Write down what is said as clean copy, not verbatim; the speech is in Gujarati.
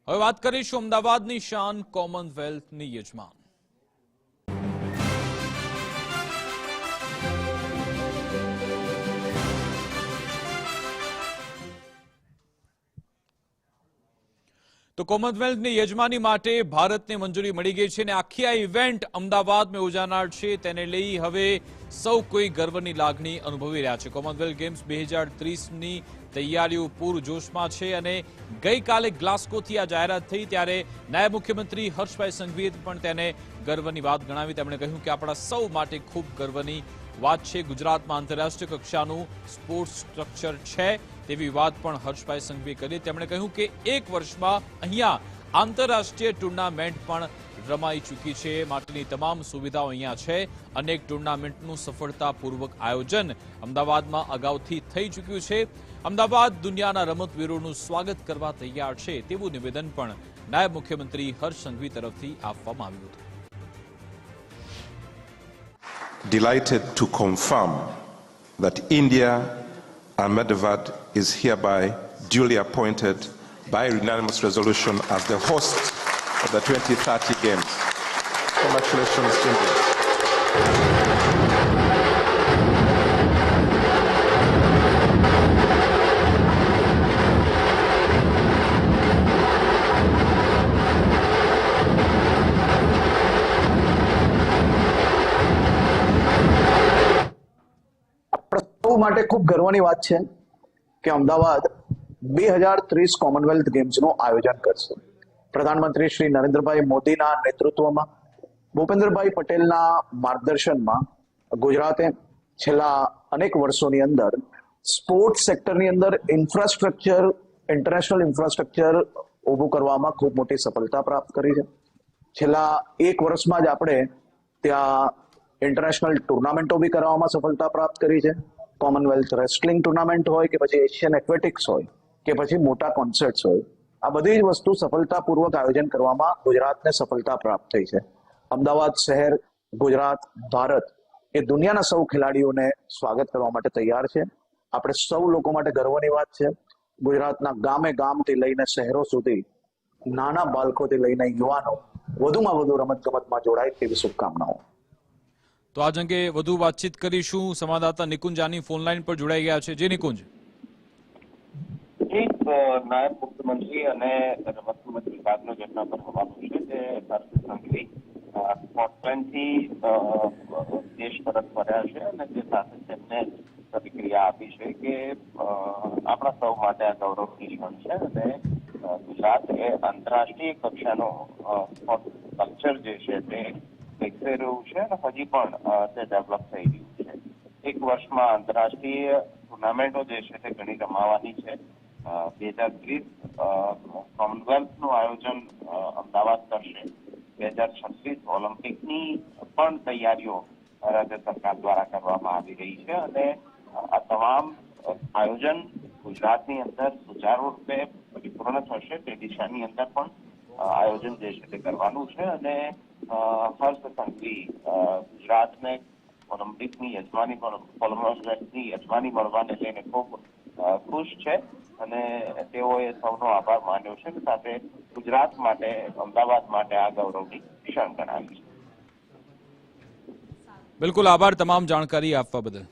હવે વાત કરીશું અમદાવાદની શાન કોમનવેલ્થની યજમાન। તો કોમનવેલ્થની યજમાની માટે ભારતને મંજૂરી મળી ગઈ છે અને આખી આ ઇવેન્ટ અમદાવાદમાં યોજાનાર છે તેને લઈ હવે સૌ કોઈ ગર્વની લાગણી અનુભવી રહ્યા છે। કોમનવેલ્થ ગેમ્સ 2030ની તૈયારીઓ પૂરજોશમાં છે અને ગઈકાલે ગ્લાસ્કોથી આ જાહેરાત થઈ ત્યારે નાયબ મુખ્યમંત્રી હર્ષભાઈ સંઘવીએ પણ તેને ગર્વની વાત ગણાવી। તેમણે કહ્યું કે આપણા સૌ માટે ખૂબ ગર્વની વાત છે, ગુજરાતમાં આંતરરાષ્ટ્રીય કક્ષાનું સ્પોર્ટ્સ સ્ટ્રક્ચર છે તેવી વાત પણ હર્ષભાઈ સંઘવીએ કરી। તેમણે કહ્યું કે એક વર્ષમાં અહીંયા આંતરરાષ્ટ્રીય ટુર્નામેન્ટ પણ રમાઈ ચૂકી છે, માટેની તમામ સુવિધાઓ અહીંયા છે। અનેક ટુર્નામેન્ટનું સફળતાપૂર્વક આયોજન અમદાવાદમાં અગાઉથી થઈ ચૂક્યું છે। અમદાવાદ દુનિયાના રમતવીરોનું સ્વાગત કરવા તૈયાર છે તેવું નિવેદન પણ નાયબ મુખ્યમંત્રી હર્ષ સંઘવી તરફથી આપવામાં આવ્યું હતું। Delighted to confirm that India, Ahmedabad, is hereby duly appointed by unanimous resolution as the host of the 2030 Games. Congratulations, India. માટે ખૂબ ગર્વની વાત છે કે અમદાવાદ 2030 કોમનવેલ્થ ગેમ્સનું આયોજન કરશે। પ્રધાનમંત્રી શ્રી નરેન્દ્રભાઈ મોદીના નેતૃત્વમાં, ભૂપેન્દ્રભાઈ પટેલના માર્ગદર્શનમાં ગુજરાતે છેલ્લા અનેક વર્ષોની અંદર સ્પોર્ટ્સ સેક્ટરની અંદર ઇન્ફ્રાસ્ટ્રક્ચર, ઇન્ટરનેશનલ ઇન્ફ્રાસ્ટ્રક્ચર ઊભું કરવામાં ખૂબ મોટી સફળતા પ્રાપ્ત કરી છે। છેલ્લા એક વર્ષમાં જ આપણે ત્યાં ઇન્ટરનેશનલ ટુર્નામેન્ટો બી કરવામાં સફળતા પ્રાપ્ત કરી છે। કોમનવેલ્થ રેસલિંગ ટુર્નામેન્ટ હોય કે પછી એશિયન એથ્લેટિક્સ હોય કે પછી મોટા કોન્સર્ટ્સ હોય, આ બધી જ વસ્તુ સફળતાપૂર્વક આયોજન કરવામાં ગુજરાતને સફળતા પ્રાપ્ત થઈ છે। અમદાવાદ શહેર, ગુજરાત, ભારત એ દુનિયાના સૌ ખેલાડીઓને સ્વાગત કરવા માટે તૈયાર છે। આપણે સૌ લોકો માટે ગર્વની વાત છે। ગુજરાતના ગામે ગામથી લઈને શહેરો સુધી નાના બાળકોથી લઈને યુવાનો વધુમાં વધુ રમતગમતમાં જોડાય તેવી શુભકામનાઓ। તો આજ અંગે વધુ વાતચીત કરીશું। સંવાદદાતા નિકુંજ આની ફોનલાઈન પર જોડાઈ ગયા છે। જે નિકુંજ, નાયબ મુખ્યમંત્રી અને રમતગમત વિભાગનો જેમના પર હવાલો છે તે હર્ષ સંઘવી સ્કોટલેન્ડથી દેશ પરત ફર્યા છે અને તે સાથે તેમને પ્રતિક્રિયા આપી છે કે આપણા સૌ માટે આ ગૌરવની ક્ષણ છે અને ગુજરાત એ આંતરરાષ્ટ્રીય કક્ષાનો સ્પોર્ટ કલ્ચર જે છે તે વિકસાઈ રહ્યું છે અને હજી પણ તે ડેવલપ થઈ રહ્યું છે। એક વર્ષમાં આંતરરાષ્ટ્રીય ટુર્નામેન્ટો જે છે તે ઘણી રમાવાની છે। 2030 કોમનવેલ્થનું આયોજન અમદાવાદ કરશે। 2036 ઓલિમ્પિકની પણ તૈયારીઓ રાજ્ય સરકાર દ્વારા કરવામાં આવી રહી છે અને આ તમામ આયોજન ગુજરાતની અંદર સુચારુ રૂપે પરિપૂર્ણ થશે તે દિશાની અંદર પણ આયોજન જે છે તે કરવાનું છે અને હર્ષ સંઘવી ગુજરાતને ઓલિમ્પિકની યજમાની કોમનવેલ્થની યજમાની મળવાને લઈને ખૂબ ખુશ છે અને તેઓએ સૌનો આભાર માન્યો છે, સાથે ગુજરાત માટે, અમદાવાદ માટે આ ગૌરવની ક્ષણ ગણાવી છે। બિલકુલ, આભાર તમામ જાણકારી આપવા બદલ।